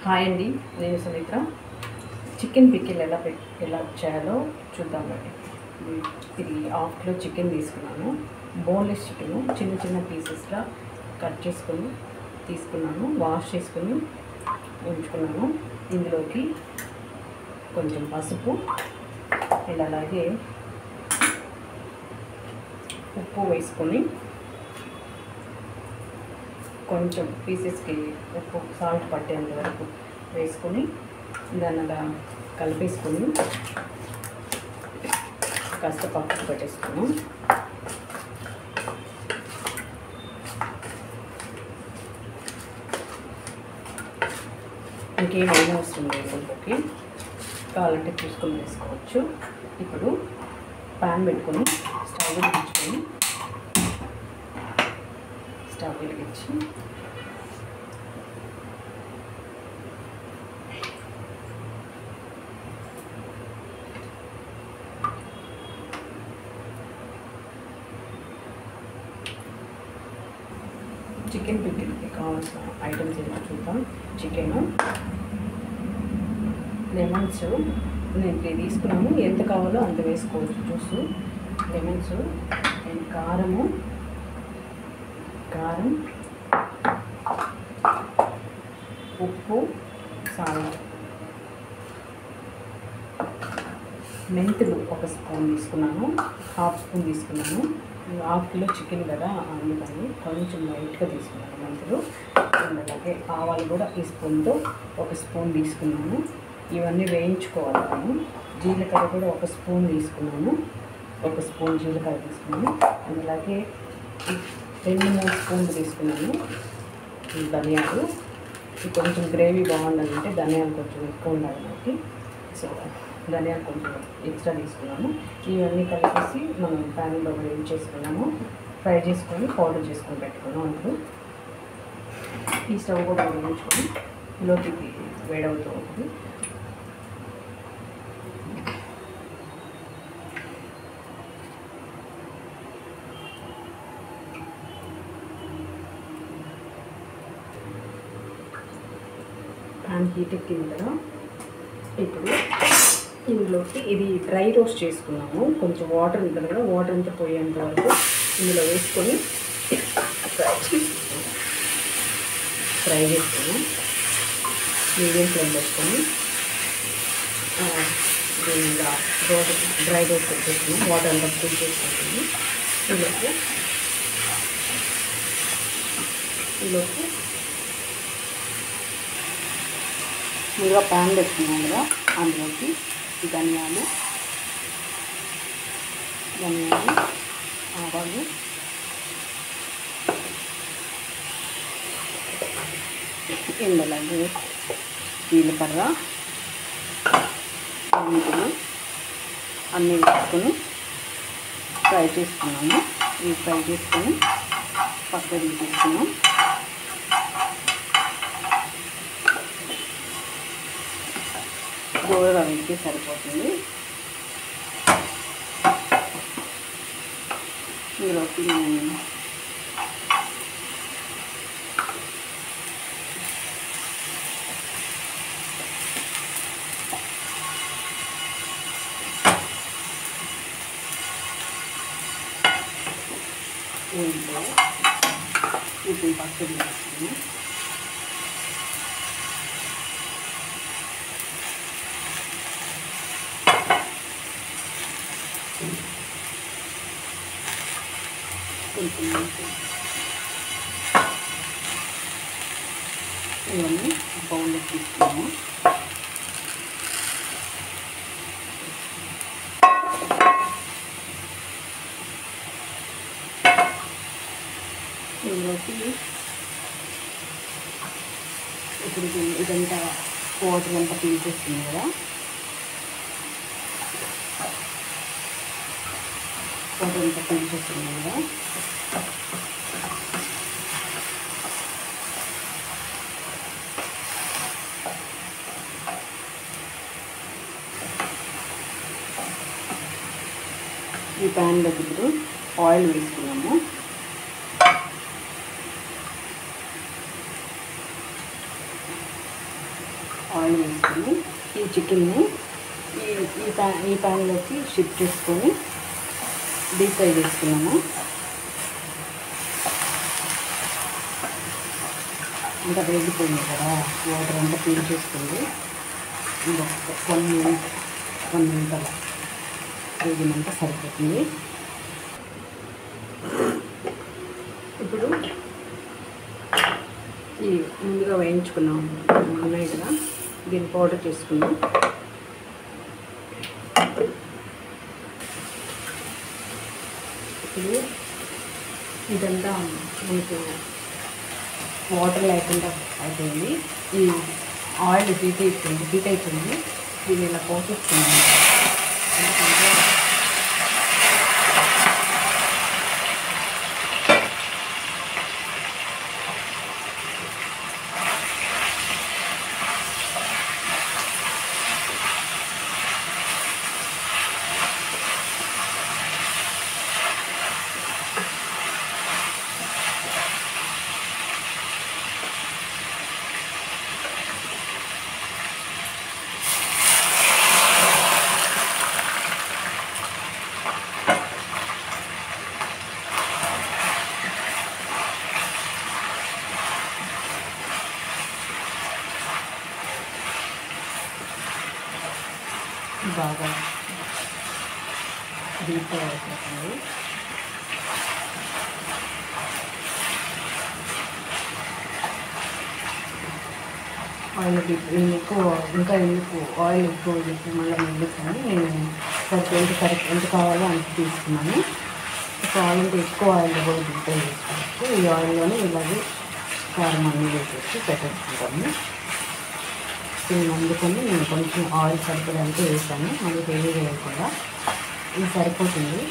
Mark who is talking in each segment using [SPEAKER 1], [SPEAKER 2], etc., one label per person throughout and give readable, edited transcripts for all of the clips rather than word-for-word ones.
[SPEAKER 1] Hi అండి, నేను Sumitra. Chicken pickle ఎలా చేయాలో చూద్దాం రండి. 3 హాఫ్ కిలో చికెన్ తీసుకున్నాను. బోన్లెస్ చికెన్ చిన్న చిన్న పీసెస్గా కట్ చేసుకొని తీసుకున్నాను. వాష్ చేసుకొని ఉంచుకున్నాను. ఇందులోకి కొంచెం పసుపు అండ్ అలాగే ఉప్పు వేసుకొని కొంచెం పీసెస్కి ఉప్పు సాల్ట్ పట్టేంత వరకు వేసుకొని దాన్ని అలా కలిపేసుకొని కాస్త పక్కకు పెట్టేసుకున్నాం. ఇంకేమైనా అవసరం లేదు. ఇంకొకటి కావాలంటే చూసుకొని వేసుకోవచ్చు. ఇప్పుడు ప్యాన్ పెట్టుకొని స్టవ్ వెలిగించి చికెన్ పికిల్కి కావాల్సిన ఐటమ్స్ ఏమో చూద్దాం. చికెను, లెమన్స్ నేను 3 తీసుకున్నాను. ఎంత కావాలో అంత వేసుకోవచ్చు. జ్యూసు, లెమన్స్ అండ్ కారం, ఉప్పు, సాల్ట్, మెంతులు 1 స్పూన్ తీసుకున్నాను. హాఫ్ స్పూన్ తీసుకున్నాను. హాఫ్ కిలో చికెన్ కదా, అందుకని కొంచెం లైట్గా తీసుకున్నాను మెంతులు. అండ్ అలాగే ఆవాలు కూడా ఈ స్పూన్తో 1 స్పూన్ తీసుకున్నాను. ఇవన్నీ వేయించుకోవాలి. నేను జీలకర్ర కూడా 1 స్పూన్ తీసుకున్నాను. 1 స్పూన్ జీలకర్ర తీసుకున్నాను. అండ్ అలాగే 2-3 స్పూన్లు తీసుకున్నాను ధనియాలు. కొంచెం గ్రేవీ బాగుండాలంటే ధనియాలు కొంచెం ఎక్కువ ఉండాలి మనకి. సో ధనియాలు కొంచెం ఎక్స్ట్రా తీసుకున్నాము. ఇవన్నీ కలిపేసి మనం ప్యాన్లో వేయించేసుకున్నాము. ఫ్రై చేసుకొని పౌడర్ చేసుకొని పెట్టుకున్నాం. ఇప్పుడు ఈ స్టవ్ కూడా వేయించుకొని లోకి వేడవుతూ ఉంటుంది. ప్యాన్ హీట్ ఎక్కింది కదా, ఇప్పుడు ఇందులోకి ఇది డ్రై రోస్ట్ చేసుకున్నాము. కొంచెం వాటర్ ఉంటుంది కదా, వాటర్ అంతా పోయేంత వరకు ఇందులో వేసుకొని ఫ్రై చేసుకున్నాం. మీడియం ఫ్లేమ్ పెట్టుకొని దీనిగా డ్రై రోస్ట్ చేసుకున్నాం. వాటర్ అంతా కూల్ చేసుకుంటుంది. ఇందులోకి ముందుగా ప్యాన్ పెట్టుకున్నాం కదా, అందులోకి ధనియాలు, ఆవాలు, అలాగే జీలకర్ర, మెంతులు అన్నీ వేసుకొని ఫ్రై చేసుకున్నాము. ఇవి ఫ్రై చేసుకొని పక్కన తీసుకున్నాం. దూరగా వేస్తే సరిపోతుంది. ఇందులోకి నేను ఇప్పుడు పక్కన వేసుకున్నాను. ఇవన్నీ బౌల్లో తీసుకున్నాము. ఇందులోకి ఇప్పుడు ఇదంతా వాటర్ అంతా పీల్చేస్తుంది కదా, ఈ ప్యాన్లోకి ఇప్పుడు ఆయిల్ వేసుకున్నాము. ఆయిల్ వేసుకొని ఈ చికెన్ని ఈ ప్యాన్లోకి షిఫ్ట్ చేసుకొని డీప్ ఫ్రై చేసుకున్నాము. ఇంకా వేగిపోయింది కదా, వాటర్ అంతా పీల్ చేసుకుంది. ఇంకొక 1 మినిట్ అలా వేగినంత సరిపోతుంది. ఇప్పుడు ఈ ముందుగా వేయించుకున్నాం ఉన్నాయి కదా, దీన్ని పౌడర్ చేసుకున్నాం. ఇప్పుడు ఇదంతా మనకు వాటర్ లేకుండా అయిపోయింది. ఈ ఆయిల్ హీట్ అయిపోయింది. దీన్ని ఇలా పోసేస్తున్నాను. ఎందుకంటే బాగా డీప్ ఫ్రై అయిపోతుంది. ఆయిల్ నేను ఇంకా ఎందుకు ఆయిల్ ఎక్కువ చెప్పి మళ్ళీ మిగిలిస్తాను. నేను ఎంత కావాలో అంత తీసుకున్నాను. కావాలంటే ఎక్కువ ఆయిల్ కూడా డీప్ ఫ్రై చేసుకోవచ్చు. ఈ ఆయిల్లోనే ఇలాగే కారం అన్నీ వేసేసి పెట్టేసుకుంటాము. దీన్ని అందుకని నేను కొంచెం ఆయిల్ సరిపడంతా వేసాను. మళ్ళీ హెవీ వేయకుండా ఇది సరిపోతుంది.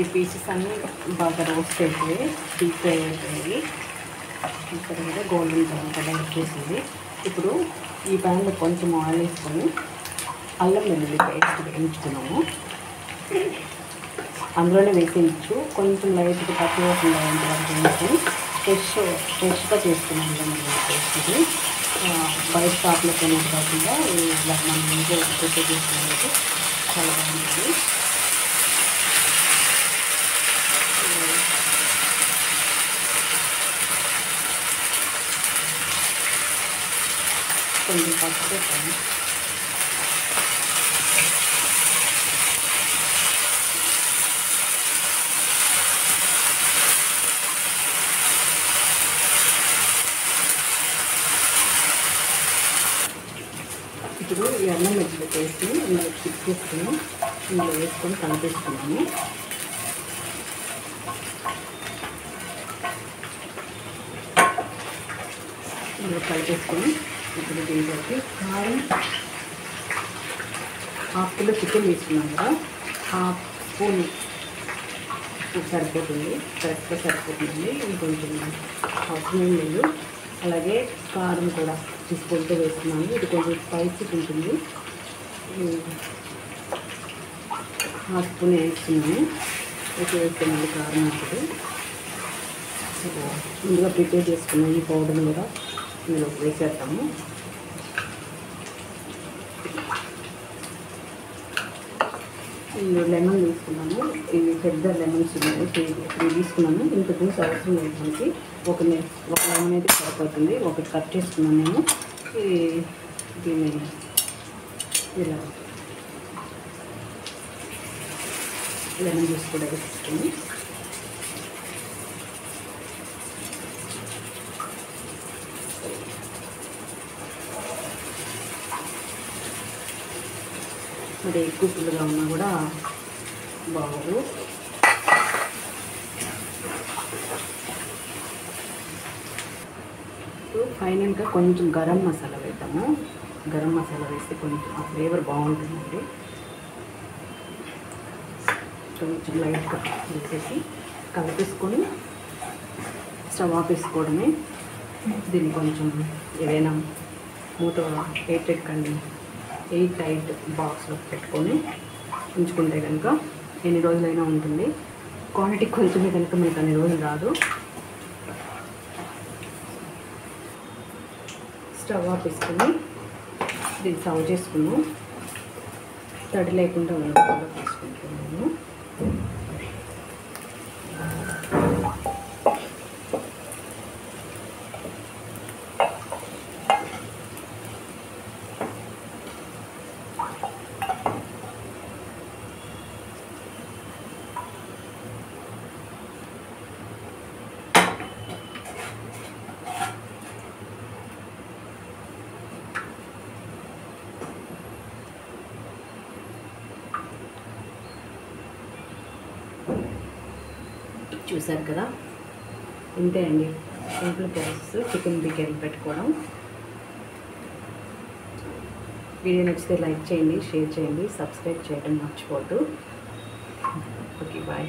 [SPEAKER 1] ఈ పీసెస్ అన్నీ బాగా రోస్ట్ అయిపోయి డీప్ ఫ్రై అయిపోయి ఇక్కడ కూడా గోల్డెన్ బ్రౌన్ కలర్ వచ్చేసింది. ఇప్పుడు ఈ ప్యాన్లో కొంచెం ఆయిల్ వేసుకొని అల్లం వెల్లుల్లి పేస్ట్ వేయించుకున్నాము. అందులోనే వేసేయచ్చు. కొంచెం లైట్గా పచ్చిపోకుండా వేసి ఫ్రెష్గా చేసుకున్నాం అల్లం వెల్లుల్లి పేస్ట్. బయట షాప్లో కొనేది కాకుండా ఇలా మనం ఇంట్లో ప్రిపేర్ చేసుకునేది చాలా బాగుంటుంది. కొంచెం పసుపు పెట్టాను. ఇప్పుడు ఈ అన్నం మెజ్జిగ పేస్ట్ ఇందులో షిఫ్ట్ చేసుకుని ఇందులో వేసుకొని కలిపేసుకున్నాము. ఇందులో కలిపేసుకొని ఇప్పుడు దీంట్లోకి కారం 1/2 కిలో చికెన్ తీసుకున్నాం కదా, 1/2 స్పూన్ ఉప్పు సరిపోతుంది. కరెక్ట్గా సరిపోతుంది. ఇంకొంచెం అవసరం లేదు. అలాగే కారం కూడా తీసుకుంటూ వేస్తున్నాను. ఇది కొంచెం స్పైసీ ఉంటుంది. 1/2 స్పూన్ వేస్తున్నాను. వేస్తున్నాను కారం ఉంటుంది. ముందుగా ప్రిపేర్ చేసుకున్న ఈ పౌడర్ని కూడా ఇందులో వేసేస్తాము. ఇందులో లెమన్ తీసుకున్నాము. ఇవి పెద్ద లెమన్స్ ఉన్నాయి, 3 తీసుకున్నాను. ఇంకా జ్యూస్ అవసరం లేదు మనకి. ఒక లెమన్ అయితే సరిపోతుంది. ఒకటి కట్ చేసుకున్నాను నేను. దీన్ని ఇలా లెమన్ జ్యూస్ కూడా వేసుకుని మరి ఎక్కువ పుల్లగా ఉన్నా కూడా బాగోదు. ఫైనల్గా కొంచెం గరం మసాలా వేద్దాము. గరం మసాలా వేస్తే కొంచెం ఆ ఫ్లేవర్ బాగుంటుందండి. కొంచెం లైట్గా వేసేసి కలిపేసుకొని స్టవ్ ఆపేసుకోవడమే. దీన్ని కొంచెం ఏదైనా మూత ఎయిట్ టైట్ బాక్స్లో పెట్టుకొని ఉంచుకుంటే కనుక ఎన్ని రోజులైనా ఉంటుంది. క్వాంటిటీ కొంచెమే కనుక మీకు అన్ని రోజులు రాదు. స్టవ్ ఆపేసుకుని దీన్ని సర్వ్ చేసుకున్నాం. తడి లేకుండా ఉండకుండా తీసుకుంటున్నాను. చూసారు కదా, ఇంతే అండి సింపుల్ ప్రాసెస్ చికెన్ బిర్యానీ పెట్టుకోవడం. వీడియో నచ్చితే లైక్ చేయండి, షేర్ చేయండి, సబ్స్క్రైబ్ చేయడం మర్చిపోవద్దు. Okay, bye.